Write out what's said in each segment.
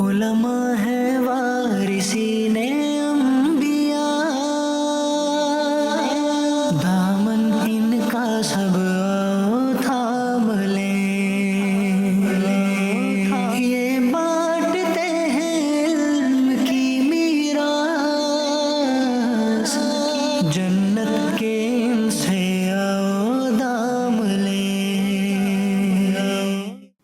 علماء ہے وارثین انبیاء، دامن ان کا سب تھام لیں، یہ بانٹتے ہیں علم کی میراث، جنت کے ان سے آؤ دام لیں۔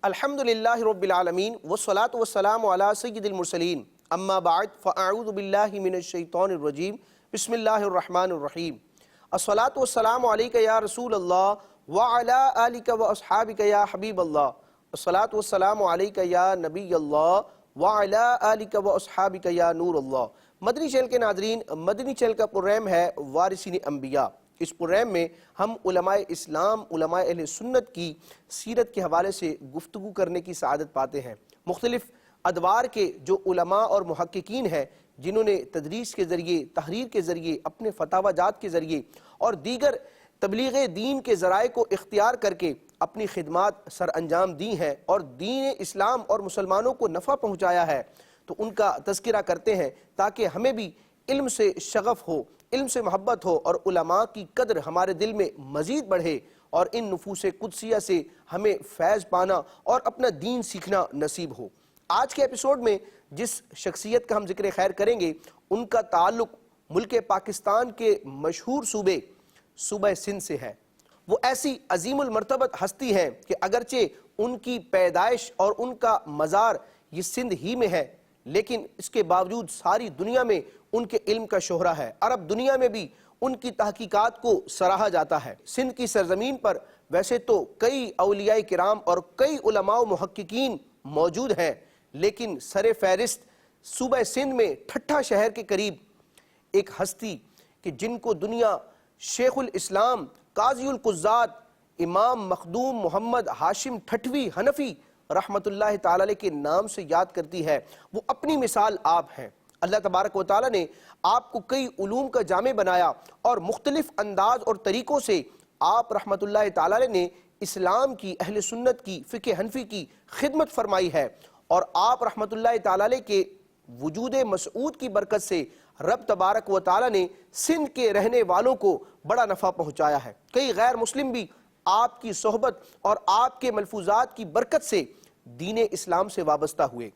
الحمدللہ رب العالمین والصلاة والسلام علی سید المرسلین، اما بعد فاعوذ باللہ من الشیطان الرجیم، بسم اللہ الرحمن الرحیم۔ الصلاة والسلام علیکہ یا رسول اللہ وعلی آلکہ واصحابکہ یا حبیب اللہ، الصلاة والسلام علیکہ یا نبی اللہ وعلی آلکہ واصحابکہ یا نور اللہ۔ مدنی چینل کے ناظرین، مدنی چینل کا پروگرام ہے وارثین انبیاء۔ اس پروگرام میں ہم علماء اسلام، علماء اہل سنت کی سیرت کے حوالے سے گفتگو کرنے کی سعادت پاتے ہیں۔ مختلف ادوار کے جو علماء اور محققین ہیں، جنہوں نے تدریس کے ذریعے، تحریر کے ذریعے، اپنے فتاوی جات کے ذریعے اور دیگر تبلیغ دین کے ذرائع کو اختیار کر کے اپنی خدمات سر انجام دی ہیں اور دین اسلام اور مسلمانوں کو نفع پہنچایا ہے، تو ان کا تذکرہ کرتے ہیں تاکہ ہمیں بھی علم سے شغف ہو، علم سے محبت ہو اور علماء کی قدر ہمارے دل میں مزید بڑھے اور ان نفوس قدسیہ سے ہمیں فیض پانا اور اپنا دین سیکھنا نصیب ہو۔ آج کے ایپیسوڈ میں جس شخصیت کا ہم ذکر خیر کریں گے، ان کا تعلق ملک پاکستان کے مشہور صوبہ سندھ سے ہے۔ وہ ایسی عظیم المرتبت ہستی ہیں کہ اگرچہ ان کی پیدائش اور ان کا مزار یہ سندھ ہی میں ہے، لیکن اس کے باوجود ساری دنیا میں ان کے علم کا شہرہ ہے۔ عرب دنیا میں بھی ان کی تحقیقات کو سراہا جاتا ہے۔ سندھ کی سرزمین پر ویسے تو کئی اولیاء کرام اور کئی علماء و محققین موجود ہیں، لیکن سر فہرست صوبہ سندھ میں ٹھٹھا شہر کے قریب ایک ہستی کہ جن کو دنیا شیخ الاسلام قاضی القضات امام مخدوم محمد ہاشم ٹھٹوی حنفی رحمت اللہ تعالی علیہ کے نام سے یاد کرتی ہے، وہ اپنی مثال آپ ہیں۔ اللہ تبارک و تعالی نے آپ کو کئی علوم کا جامع بنایا اور مختلف انداز اور طریقوں سے آپ رحمت اللہ تعالی علیہ نے اسلام کی، اہل سنت کی، فقہ حنفی کی خدمت فرمائی ہے، اور آپ رحمت اللہ تعالی علیہ کے وجود مسعود کی برکت سے رب تبارک و تعالی نے سندھ کے رہنے والوں کو بڑا نفع پہنچایا ہے۔ کئی غیر مسلم بھی آپ کی صحبت اور آپ کے ملفوظات کی برکت سے دین اسلام سے وابستہ ہوئے۔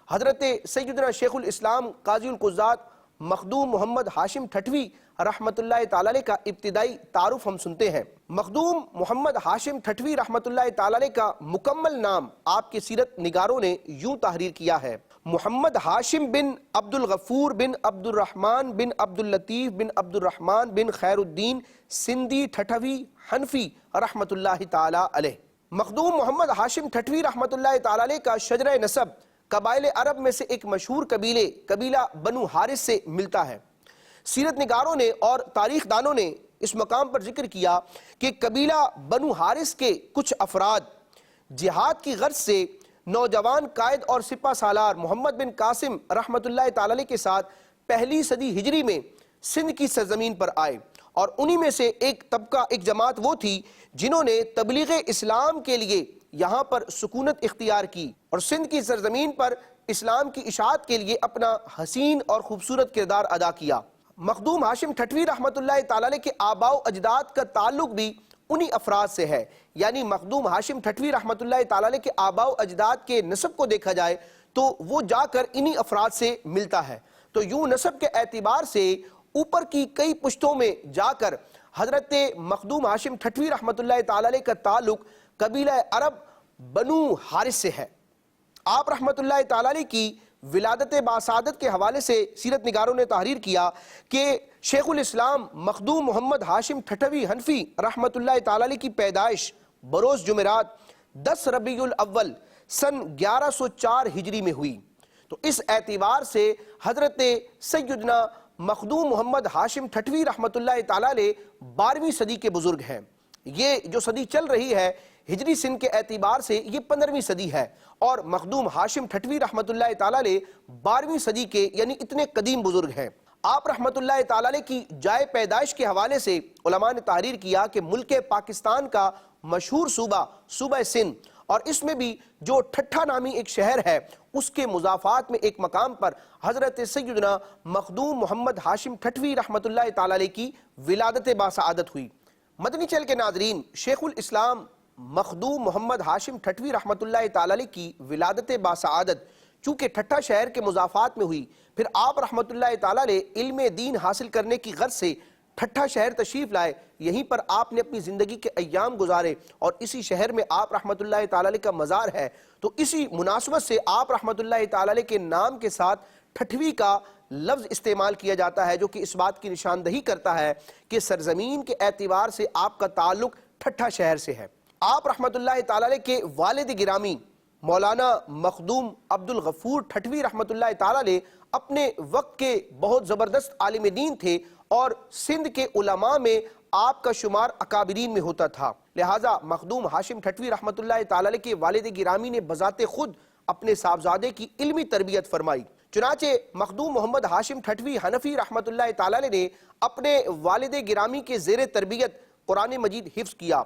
حضرت سیدنا شیخ الاسلام قاضی القضات مخدوم محمد ہاشم ٹھٹوی رحمت اللہ تعالی علیہ کا ابتدائی تعارف ہم سنتے ہیں۔ مخدوم محمد ہاشم ٹھٹوی رحمت اللہ تعالی علیہ کا مکمل نام آپ کے سیرت نگاروں نے یوں تحریر کیا ہے: محمد ہاشم بن عبد الغفور بن عبد الرحمن بن عبد اللطیف بن عبد الرحمن بن خیر الدین سندھی ٹھٹوی حنفی رحمت اللہ تعالی علیہ۔ مخدوم محمد ہاشم ٹھٹوی رحمت اللہ تعالی علیہ کا شجرہ نسب قبائل عرب میں سے ایک مشہور قبیلہ بنو حارث سے ملتا ہے۔ سیرت نگاروں نے اور تاریخ دانوں نے اس مقام پر ذکر کیا کہ قبیلہ بنو حارث کے کچھ افراد جہاد کی غرض سے نوجوان قائد اور سپہ سالار محمد بن قاسم رحمت اللہ تعالی علیہ کے ساتھ پہلی صدی ہجری میں سندھ کی سرزمین پر آئے، اور انہی میں سے ایک طبقہ، ایک جماعت وہ تھی جنہوں نے تبلیغ اسلام کے لیے یہاں پر سکونت اختیار کی اور سندھ کی سرزمین پر اسلام کی اشاعت کے لیے اپنا حسین اور خوبصورت کردار ادا کیا۔ مخدوم ہاشم ٹھٹوی رحمت اللہ تعالی علیہ کے آباء و اجداد کا تعلق بھی انہی افراد سے ہے، یعنی مخدوم ہاشم ٹھٹوی رحمت اللہ تعالی علیہ کے آباء و اجداد کے نسب کو دیکھا جائے تو وہ جا کر انہی افراد سے ملتا ہے۔ تو یوں نسب کے اعتبار سے اوپر کی کئی پشتوں میں جا کر حضرت مخدوم ہاشم ٹھٹوی رحمت اللہ تعالی علیہ کا تعلق قبیلہ عرب بنو حارث سے ہے۔ آپ رحمت اللہ تعالی علیہ کی ولادت باسعادت کے حوالے سے سیرت نگاروں نے تحریر کیا کہ شیخ الاسلام مخدوم محمد ہاشم ٹھٹوی حنفی رحمت اللہ تعالی علیہ کی پیدائش بروز جمعرات 10 ربیع الاول سن 1104 ہجری میں ہوئی۔ تو اس اعتبار سے حضرت سیدنا مخدوم محمد ہاشم ٹھٹوی رحمت اللہ تعالی علیہ 12ویں صدی کے بزرگ ہیں۔ یہ جو صدی چل رہی ہے ہجری سن کے اعتبار سے یہ 15ویں صدی ہے، اور مخدوم ہاشم ٹھٹوی رحمت اللہ تعالی علیہ 12ویں صدی کے یعنی اتنے قدیم بزرگ ہیں۔ آپ رحمت اللہ تعالی علیہ کی جائے پیدائش کے حوالے سے علماء نے تحریر کیا کہ ملک پاکستان کا مشہور صوبہ سندھ اور اس میں بھی جو ٹھٹھا نامی ایک شہر ہے اس کے مضافات میں ایک مقام پر حضرت سیدنا مخدوم محمد ہاشم ٹھٹوی رحمۃ اللہ تعالی علیہ کی ولادت باسعادت ہوئی۔ مدنی چینل کے ناظرین، شیخ الاسلام مخدوم محمد ہاشم ٹھٹوی رحمۃ اللہ تعالی علیہ کی ولادت باسعادت چونکہ ٹھٹھا شہر کے مضافات میں ہوئی، پھر آپ رحمۃ اللہ تعالی علیہ علم دین حاصل کرنے کی غرض سے ٹھٹھا شہر تشریف لائے، یہیں پر آپ نے اپنی زندگی کے ایام گزارے اور اسی شہر میں آپ رحمۃ اللہ تعالی علیہ کا مزار ہے۔ تو اسی مناسبت سے آپ رحمۃ اللہ تعالی علیہ کے نام کے ساتھ ٹھٹوی کا لفظ استعمال کیا جاتا ہے، جو کہ اس بات کی نشاندہی کرتا ہے کہ سرزمین کے اعتبار سے آپ کا تعلق ٹھٹھا شہر سے ہے۔ آپ رحمۃ اللہ تعالی علیہ کے والد گرامی مولانا مخدوم عبد الغفور ٹھٹوی رحمۃ اللہ تعالی علیہ اپنے وقت کے بہت زبردست عالم دین تھے اور سندھ کے علماء میں آپ کا شمار اکابرین میں ہوتا تھا، لہٰذا مخدوم ہاشم ٹھٹوی رحمۃ اللہ تعالی علیہ کے والد گرامی نے بذات خود اپنے صاحبزادے کی علمی تربیت فرمائی۔ چنانچہ مخدوم محمد ہاشم ٹھٹوی حنفی رحمۃ اللہ تعالی علیہ نے اپنے والد گرامی کے زیر تربیت قرآن مجید حفظ کیا،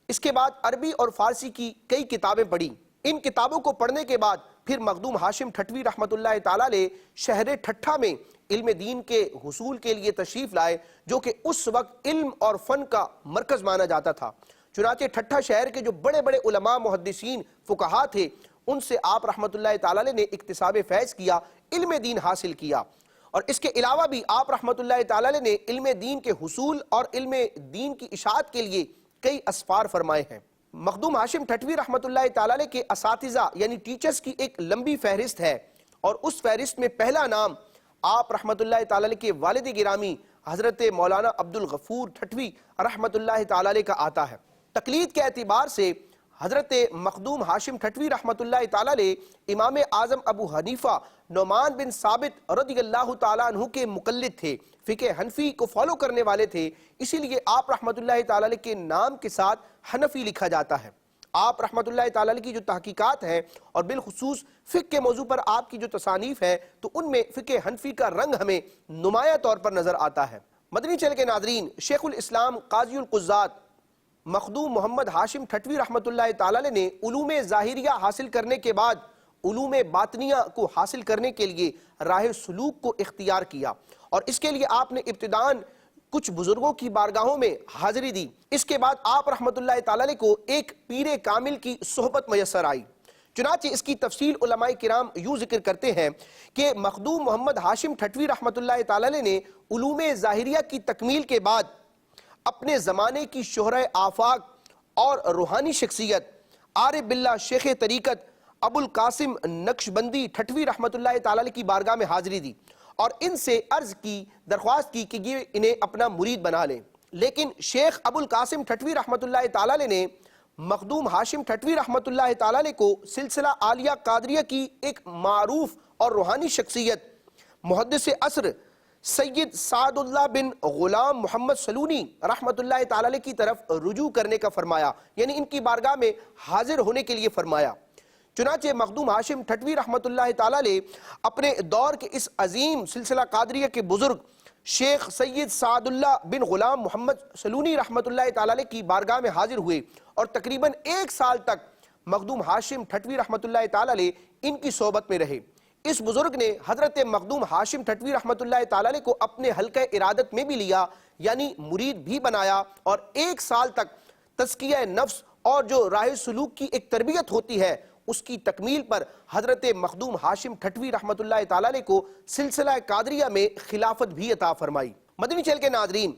اس کے بعد عربی اور فارسی کی کئی کتابیں پڑھی۔ ان کتابوں کو پڑھنے کے بعد پھر مخدوم ہاشم ٹھٹوی رحمۃ اللہ تعالی علیہ شہر ٹھٹھا میں علم دین کے حصول کے لیے تشریف لائے، جو کہ اس وقت علم اور فن کا مرکز مانا جاتا تھا۔ چنانچہ ٹھٹھا شہر کے جو بڑے بڑے علماء محدثین فقہا تھے ان سے آپ رحمۃ اللہ تعالی علیہ نے اکتساب فیض کیا، علم دین حاصل کیا، اور اس کے علاوہ بھی آپ رحمۃ اللہ تعالی علیہ نے علم دین کے حصول اور علم دین کی اشاعت کے لیے کئی اسفار فرمائے ہیں۔ مخدوم ہاشم ٹھٹوی رحمۃ اللہ تعالی علیہ کے اساتذہ یعنی ٹیچرز کی ایک لمبی فہرست ہے، اور اس فہرست میں پہلا نام آپ رحمۃ اللہ تعالی علیہ کے والد گرامی حضرت مولانا عبد الغفور ٹھٹوی رحمۃ اللہ تعالی علیہ کا آتا ہے۔ تقلید کے اعتبار سے حضرت مخدوم ہاشم ٹھٹوی رحمۃ اللہ تعالی علیہ امام اعظم ابو حنیفہ نعمان بن ثابت رضی اللہ تعالیٰ عنہ کے مقلد تھے، فقہ حنفی کو فالو کرنے والے تھے، اسی لیے آپ رحمۃ اللہ تعالی علیہ کے نام کے ساتھ حنفی لکھا جاتا ہے۔ آپ رحمۃ اللہ تعالی علیہ کی جو تحقیقات ہیں اور بالخصوص فقہ کے موضوع پر آپ کی جو تصانیف ہے تو ان میں فقہ حنفی کا رنگ ہمیں نمایاں طور پر نظر آتا ہے۔ مدنی چینل کے ناظرین، شیخ الاسلام قاضی القضات مخدوم محمد ہاشم ٹھٹوی رحمۃ اللہ تعالی علیہ نے علوم ظاہریہ حاصل کرنے کے بعد علوم باطنیہ کو حاصل کرنے کے لیے راہ سلوک کو اختیار کیا، اور اس کے لیے آپ نے ابتداً کچھ بزرگوں کی بارگاہوں میں حاضری دی۔ اس کے بعد آپ رحمۃ اللہ تعالی علیہ کو ایک پیر کامل کی صحبت میسر آئی۔ چنانچہ اس کی تفصیل علماء کرام یوں ذکر کرتے ہیں کہ مخدوم محمد ہاشم ٹھٹوی رحمۃ اللہ تعالی علیہ نے علوم ظاہریہ کی تکمیل کے بعد اپنے زمانے کی شہرہ آفاق اور روحانی شخصیت عارف باللہ شیخ طریقت ابو القاسم نقشبندی ٹھٹوی رحمۃ اللہ تعالی علیہ کی بارگاہ میں حاضری دی اور ان سے عرض کی، درخواست کی کہ یہ انہیں اپنا مرید بنا لیں، لیکن شیخ ابو القاسم ٹھٹوی رحمۃ اللہ تعالی علیہ نے مخدوم ہاشم ٹھٹوی رحمۃ اللہ تعالی علیہ کو سلسلہ عالیہ قادریہ کی ایک معروف اور روحانی شخصیت محدث عصر سید سعد اللہ بن غلام محمد سلونی رحمۃ اللہ تعالی علیہ کی طرف رجوع کرنے کا فرمایا، یعنی ان کی بارگاہ میں حاضر ہونے کے لیے فرمایا۔ چنانچہ مخدوم ہاشم ٹھٹوی رحمۃ اللہ تعالی علیہ اپنے دور کے اس عظیم سلسلہ قادریہ کے بزرگ شیخ سید سعد اللہ بن غلام محمد سلونی رحمۃ اللہ تعالی علیہ کی بارگاہ میں حاضر ہوئے اور تقریباً 1 سال تک مخدوم ہاشم ٹھٹوی رحمۃ اللہ تعالی علیہ ان کی صحبت میں رہے۔ اس بزرگ نے حضرت مخدوم ہاشم ٹھٹوی رحمۃ اللہ تعالی علیہ کو اپنے حلقہ ارادت میں بھی لیا، یعنی مرید بھی بنایا، اور 1 سال تک تزکیہ نفس اور جو راہ سلوک کی ایک تربیت ہوتی ہے اس کی تکمیل پر حضرت مخدوم ہاشم ٹھٹوی رحمۃ اللہ تعالی علیہ کو سلسلہ قادریہ میں خلافت بھی عطا فرمائی۔ مدنی چینل کے ناظرین،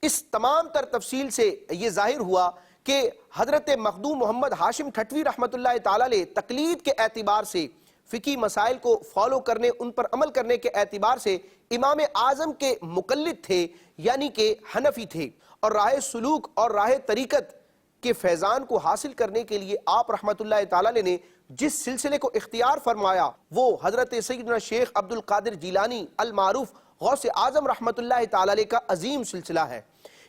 اس تمام تر تفصیل سے یہ ظاہر ہوا کہ حضرت مخدوم محمد ہاشم ٹھٹوی رحمۃ اللہ تعالی علیہ تقلید کے اعتبار سے، فقہی مسائل کو فالو کرنے، ان پر عمل کرنے کے اعتبار سے امام اعظم کے مقلد تھے، یعنی کہ حنفی تھے، اور راہ سلوک اور راہ طریقت کے فیضان کو حاصل کرنے کے لیے آپ رحمۃ اللہ تعالی علیہ نے جس سلسلے کو اختیار فرمایا وہ حضرت سیدنا شیخ عبد القادر جیلانی المعروف غوث اعظم رحمۃ اللہ تعالی علیہ کا عظیم سلسلہ ہے،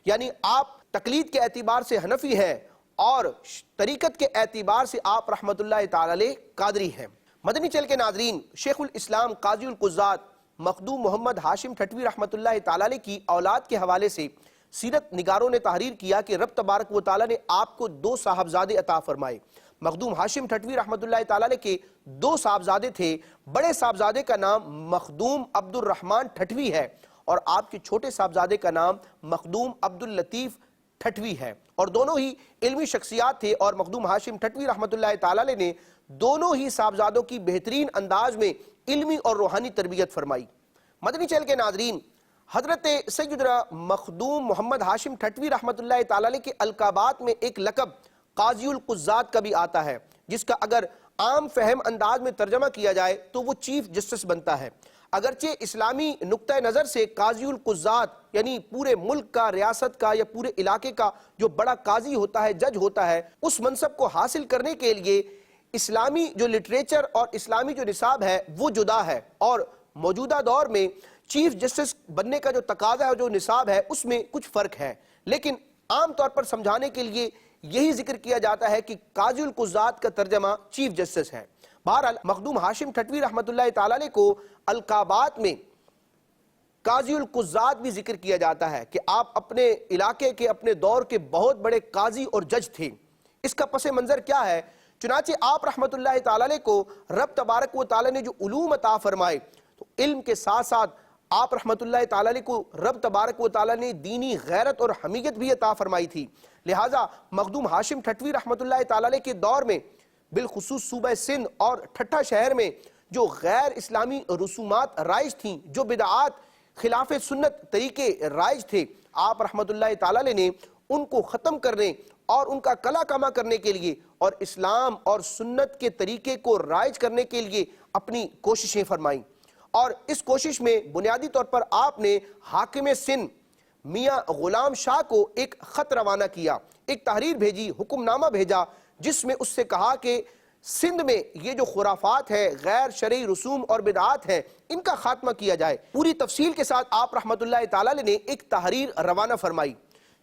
یعنی آپ تقلید کے اعتبار سے حنفی ہیں اور طریقت کے اعتبار سے آپ رحمۃ اللہ تعالی علیہ قادری ہیں۔ مدنی چینل کے ناظرین، شیخ الاسلام قاضی القضات مخدوم محمد ہاشم ٹھٹوی رحمۃ اللہ تعالی علیہ کی اولاد کے حوالے سے سیرت نگاروں نے تحریر کیا کہ رب تبارک و تعالی نے آپ کو 2 صاحبزادے عطا فرمائے۔ مخدوم ہاشم ٹھٹوی رحمۃ اللہ تعالی علیہ کے 2 صاحبزادے تھے. بڑے صاحبزادے کا نام مخدوم عبد الرحمن ٹھٹوی ہے اور آپ کے چھوٹے صاحبزادے کا نام مخدوم عبد اللطیف ٹھٹوی ہے, اور دونوں ہی علمی شخصیات تھے. اور مخدوم ہاشم ٹھٹوی رحمۃ اللہ تعالی علیہ نے دونوں ہی صاحبزادوں کی بہترین انداز میں علمی اور روحانی تربیت فرمائی. مدنی چینل کے ناظرین, حضرت سیدنا مخدوم محمد ہاشم ٹھٹوی رحمۃ اللہ تعالی علیہ کے القابات میں ایک لقب قاضی القضات کا بھی آتا ہے, جس کا اگر عام فہم انداز میں ترجمہ کیا جائے تو وہ چیف جسٹس بنتا ہے. اگرچہ اسلامی نقطہ نظر سے قاضی القضات یعنی پورے ملک کا, ریاست کا یا پورے علاقے کا جو بڑا قاضی ہوتا ہے, جج ہوتا ہے, اس منصب کو حاصل کرنے کے لیے اسلامی جو لٹریچر اور اسلامی جو نصاب ہے وہ جدا ہے, اور موجودہ دور میں چیف جسٹس بننے کا جو تقاضا ہے, جو نصاب ہے, اس میں کچھ فرق ہے. لیکن عام طور پر سمجھانے کے لیے یہی ذکر کیا جاتا ہے کہ قاضی القضات کا ترجمہ چیف جسٹس ہے. بہرحال مخدوم ہاشم ٹھٹوی رحمۃ اللہ تعالی علیہ کو القابات میں قاضی القضات بھی ذکر کیا جاتا ہے کہ آپ اپنے علاقے کے, اپنے دور کے بہت بڑے قاضی اور جج تھے. اس کا پس منظر کیا ہے؟ چنانچہ آپ رحمۃ اللہ تعالی علیہ کو رب تبارک و تعالی نے جو علوم عطا فرمائے, تو علم کے ساتھ ساتھ آپ رحمۃ اللہ تعالی علیہ کو رب تبارک و تعالی نے دینی غیرت اور حمیت بھی عطا فرمائی تھی. لہٰذا مخدوم ہاشم ٹھٹوی رحمۃ اللہ تعالی علیہ کے دور میں بالخصوص صوبہ سندھ اور ٹھٹھا شہر میں جو غیر اسلامی رسومات رائج تھیں, جو بدعات خلاف سنت طریقے رائج تھے, آپ رحمۃ اللہ تعالی علیہ نے ان کو ختم کرنے اور ان کا کلا کما کرنے کے لیے اور اسلام اور سنت کے طریقے کو رائج کرنے کے لیے اپنی کوششیں فرمائیں. اور اس کوشش میں بنیادی طور پر آپ نے حاکم سندھ میاں غلام شاہ کو ایک خط روانہ کیا, ایک تحریر بھیجی, حکم نامہ بھیجا, جس میں اس سے کہا کہ سندھ میں یہ جو خرافات ہے, غیر شرعی رسوم اور بدعات ہیں, ان کا خاتمہ کیا جائے. پوری تفصیل کے ساتھ آپ رحمۃ اللہ تعالی علیہ نے ایک تحریر روانہ فرمائی.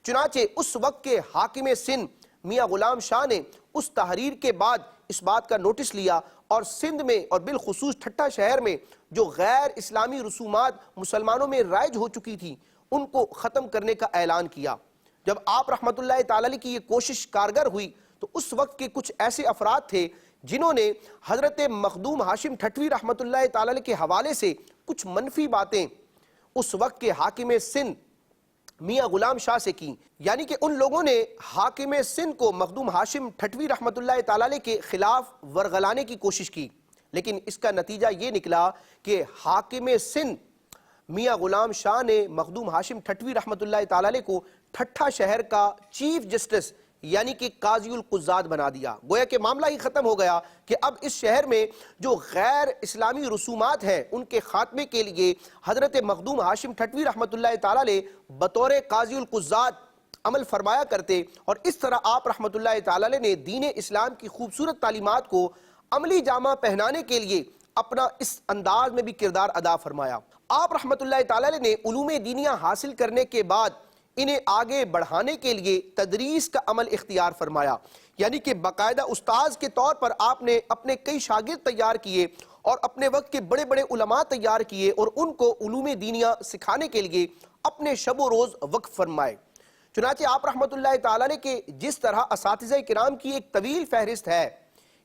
چنانچہ اس وقت کے حاکم سندھ میاں غلام شاہ نے اس تحریر کے بعد اس بات کا نوٹس لیا اور سندھ میں اور بالخصوص ٹھٹھا شہر میں جو غیر اسلامی رسومات مسلمانوں میں رائج ہو چکی تھی, ان کو ختم کرنے کا اعلان کیا. جب آپ رحمۃ اللہ تعالی علیہ کی یہ کوشش کارگر ہوئی تو اس وقت کے کچھ ایسے افراد تھے جنہوں نے حضرت مخدوم ہاشم ٹھٹوی رحمۃ اللہ تعالی علیہ کے حوالے سے کچھ منفی باتیں اس وقت کے حاکم سندھ میاں غلام شاہ سے کی. یعنی کہ ان لوگوں نے حاکم سندھ کو مخدوم ہاشم ٹھٹوی رحمۃ اللہ تعالی علیہ کے خلاف ورغلانے کی کوشش کی, لیکن اس کا نتیجہ یہ نکلا کہ حاکم سندھ میاں غلام شاہ نے مخدوم ہاشم ٹھٹوی رحمۃ اللہ تعالی علیہ کو ٹھٹھا شہر کا چیف جسٹس یعنی کہ قاضی القضات بنا دیا. گویا کہ معاملہ ہی ختم ہو گیا کہ اب اس شہر میں جو غیر اسلامی رسومات ہیں ان کے خاتمے کے لیے حضرت مخدوم ہاشم ٹھٹوی رحمۃ اللہ تعالی علیہ بطور قاضی القضات عمل فرمایا کرتے, اور اس طرح آپ رحمۃ اللہ تعالی علیہ نے دین اسلام کی خوبصورت تعلیمات کو عملی جامہ پہنانے کے لیے اپنا اس انداز میں بھی کردار ادا فرمایا. آپ رحمۃ اللہ تعالی علیہ نے علوم دینیہ حاصل کرنے کے بعد انہیں آگے بڑھانے کے لیے تدریس کا عمل اختیار فرمایا. یعنی کہ باقاعدہ استاذ کے طور پر آپ نے اپنے کئی شاگرد تیار کیے اور اپنے وقت کے بڑے بڑے علماء تیار کیے اور ان کو علوم دینیہ سکھانے کے لیے اپنے شب و روز وقف فرمائے. چنانچہ آپ رحمۃ اللہ تعالی علیہ کے جس طرح اساتذہ کرام کی ایک طویل فہرست ہے,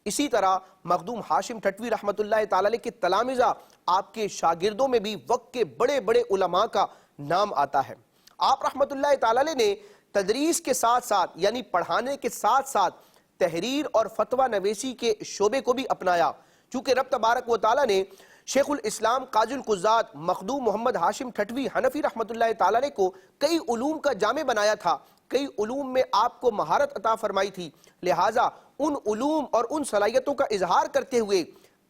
اسی طرح مخدوم ہاشم ٹھٹوی رحمۃ اللہ تعالی علیہ کے تلامذہ آپ کے شاگردوں میں بھی وقت کے بڑے بڑے علماء کا نام آتا ہے. آپ رحمۃ اللہ تعالی علیہ نے تدریس کے ساتھ ساتھ یعنی پڑھانے کے ساتھ ساتھ تحریر اور فتویٰ نویسی کے شعبے کو بھی اپنایا. چونکہ رب تبارک و تعالی نے شیخ الاسلام قاضی القضات مخدوم محمد ہاشم ٹھٹوی حنفی رحمۃ اللہ تعالی علیہ کو کئی علوم کا جامع بنایا تھا, کئی علوم میں آپ کو مہارت عطا فرمائی تھی, لہٰذا ان علوم اور ان صلاحیتوں کا اظہار کرتے ہوئے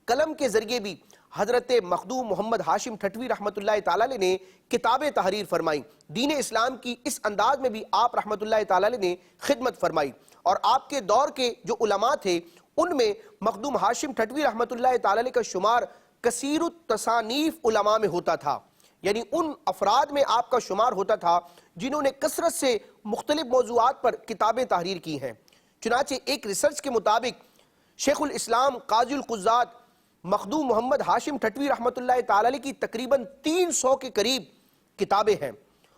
قلم کے ذریعے بھی حضرت مخدوم محمد ہاشم ٹھٹوی رحمۃ اللہ تعالی علیہ نے کتابیں تحریر فرمائیں. دین اسلام کی اس انداز میں بھی آپ رحمۃ اللہ تعالی علیہ نے خدمت فرمائی, اور آپ کے دور کے جو علماء تھے ان میں مخدوم ہاشم ٹھٹوی رحمۃ اللہ تعالی علیہ کا شمار کثیر التصانیف علماء میں ہوتا تھا. یعنی ان افراد میں آپ کا شمار ہوتا تھا جنہوں نے کثرت سے مختلف موضوعات پر کتابیں تحریر کی ہیں. چنانچہ ایک ریسرچ کے مطابق شیخ الاسلام قاضی القضات مخدوم محمد ہاشم ٹھٹوی رحمۃ اللہ تعالی علیہ کی تقریباً 300 کے قریب کتابیں ہیں,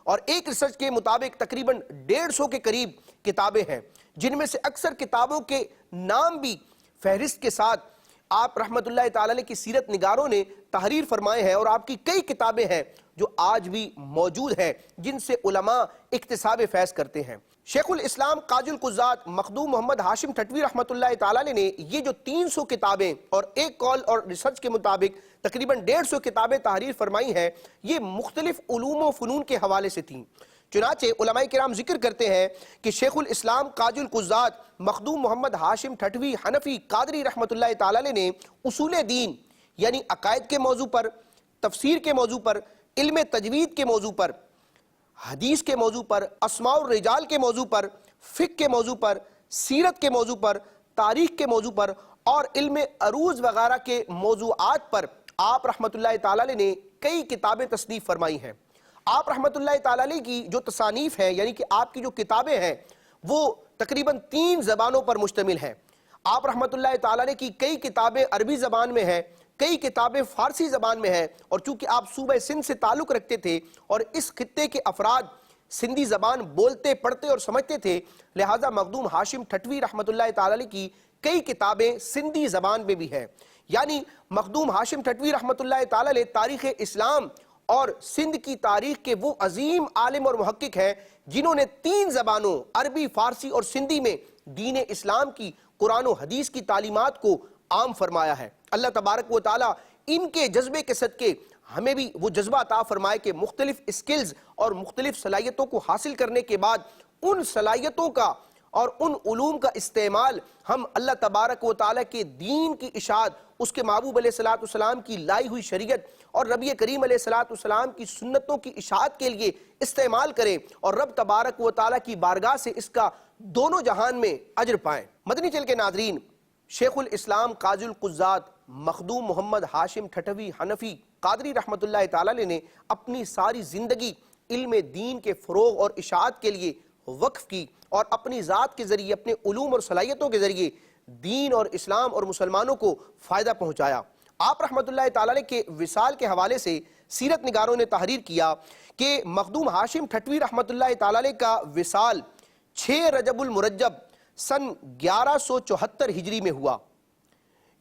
اور ایک ریسرچ کے مطابق تقریباً 150 کے قریب کتابیں ہیں, جن میں سے اکثر کتابوں کے نام بھی فہرست کے ساتھ آپ رحمت اللہ تعالی علیہ کی سیرت نگاروں نے تحریر فرمائے ہیں، اور آپ کی کئی کتابیں ہیں جو آج بھی موجود ہیں جن سے علماء اکتساب فیض کرتے ہیں۔ شیخ الاسلام قاضی القضات مخدوم محمد ہاشم ٹھٹوی رحمت اللہ تعالی علیہ نے یہ جو 300 کتابیں اور ایک کال اور ریسرچ کے مطابق تقریباً 150 کتابیں تحریر فرمائی ہیں، یہ مختلف علوم و فنون کے حوالے سے تھیں۔ چنانچہ علماء کرام ذکر کرتے ہیں کہ شیخ الاسلام قاضی القضات مخدوم محمد ہاشم ٹھٹوی حنفی قادری رحمت اللہ تعالی علیہ نے اصول دین یعنی عقائد کے موضوع پر، تفسیر کے موضوع پر، علم تجوید کے موضوع پر، حدیث کے موضوع پر، اسماء الرجال کے موضوع پر، فقہ کے موضوع پر، سیرت کے موضوع پر، تاریخ کے موضوع پر اور علم عروض وغیرہ کے موضوعات پر آپ رحمت اللہ تعالی علیہ نے کئی کتابیں تصنیف فرمائی ہیں۔ آپ رحمت اللہ تعالی علیہ کی جو تصانیف ہیں یعنی کہ آپ کی جو کتابیں ہیں وہ تقریباً 3 زبانوں پر مشتمل ہیں۔ آپ رحمت اللہ تعالی علیہ کی کئی کتابیں عربی زبان میں ہیں، کئی کتابیں فارسی زبان میں ہیں، اور چونکہ آپ صوبہ سندھ سے تعلق رکھتے تھے اور اس خطے کے افراد سندھی زبان بولتے پڑھتے اور سمجھتے تھے، لہٰذا مخدوم ہاشم ٹھٹوی رحمت اللہ تعالی علیہ کی کئی کتابیں سندھی زبان میں بھی ہیں۔ یعنی مخدوم ہاشم ٹھٹوی رحمت اللہ تعالی علیہ تاریخ اسلام اور سندھ کی تاریخ کے وہ عظیم عالم اور محقق ہیں جنہوں نے 3 زبانوں عربی، فارسی اور سندھی میں دین اسلام کی، قرآن و حدیث کی تعلیمات کو عام فرمایا ہے۔ اللہ تبارک و تعالیٰ ان کے جذبے کے صدقے ہمیں بھی وہ جذبہ عطا فرمائے کہ مختلف اسکلز اور مختلف صلاحیتوں کو حاصل کرنے کے بعد ان صلاحیتوں کا اور ان علوم کا استعمال ہم اللہ تبارک و تعالیٰ کے دین کی اشاعت، اس کے محبوب علیہ السلام کی لائی ہوئی شریعت اور نبی کریم علیہ السلام کی سنتوں کی اشاعت کے لیے استعمال کریں اور رب تبارک و تعالیٰ کی بارگاہ سے اس کا دونوں جہان میں اجر پائیں۔ مدنی چینل کے ناظرین، شیخ الاسلام قاضی القضات مخدوم محمد ہاشم ٹھٹوی حنفی قادری رحمت اللہ تعالی علیہ نے اپنی ساری زندگی علم دین کے فروغ اور اشاعت کے لیے وقف کی اور اپنی ذات کے ذریعے، اپنے علوم اور صلاحیتوں کے ذریعے دین اور اسلام اور مسلمانوں کو فائدہ پہنچایا۔ آپ رحمت اللہ تعالی علیہ کے وصال کے حوالے سے سیرت نگاروں نے تحریر کیا کہ مخدوم ہاشم ٹھٹوی رحمت اللہ تعالی علیہ کا وصال 6 رجب المرجب سن 1174 ہجری میں ہوا،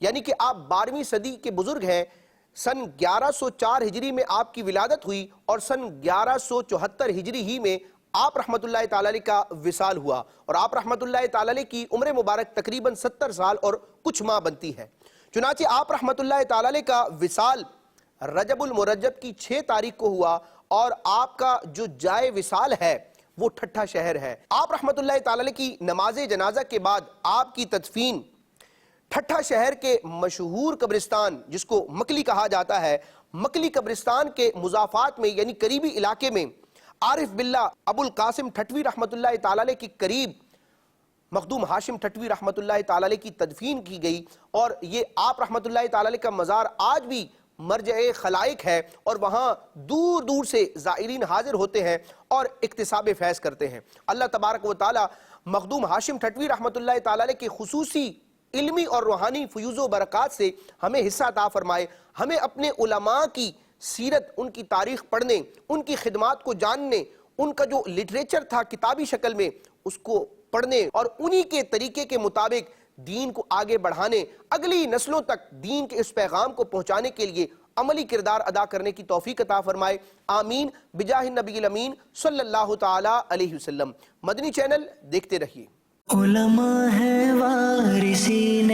یعنی کہ آپ 12ویں صدی کے بزرگ ہیں۔ سن 1104 ہجری میں آپ کی ولادت ہوئی اور سن 1174 ہجری ہی میں آپ رحمت اللہ تعالی علیہ کا وصال ہوا، اور آپ رحمت اللہ تعالی علیہ کی عمر مبارک تقریباً 70 سال اور کچھ ماہ بنتی ہے۔ چنانچہ آپ رحمت اللہ تعالی علیہ کا وصال رجب المرجب کی 6 تاریخ کو ہوا، اور آپ کا جو جائے وصال ہے وہ ٹھٹھا شہر ہے۔ آپ رحمت اللہ تعالی علیہ کی نماز جنازہ کے بعد آپ کی تدفین ٹھٹھا شہر کے مشہور قبرستان جس کو مکلی کہا جاتا ہے، مکلی قبرستان کے مضافات میں یعنی قریبی علاقے میں عارف باللہ ابو القاسم ٹھٹوی رحمت اللہ تعالی علیہ کی قریب مخدوم ہاشم ٹھٹوی رحمت اللہ تعالی علیہ کی تدفین کی گئی، اور یہ آپ رحمت اللہ تعالی علیہ کا مزار آج بھی مرجع خلائق ہے، اور وہاں دور دور سے زائرین حاضر ہوتے ہیں اور اکتساب فیض کرتے ہیں۔ اللہ تبارک و تعالی مخدوم ہاشم ٹھٹوی رحمت اللہ تعالی علیہ کے خصوصی علمی اور روحانی فیوز و برکات سے ہمیں حصہ عطا فرمائے، ہمیں اپنے علماء کی سیرت، ان کی تاریخ پڑھنے، ان کی خدمات کو جاننے، ان کا جو لٹریچر تھا کتابی شکل میں اس کو پڑھنے اور انہی کے طریقے کے مطابق دین کو آگے بڑھانے، اگلی نسلوں تک دین کے اس پیغام کو پہنچانے کے لیے عملی کردار ادا کرنے کی توفیق عطا فرمائے، آمین بجاہ النبی الامین صلی اللہ تعالی علیہ وسلم۔ مدنی چینل دیکھتے رہیے۔ علماء ہے وارثین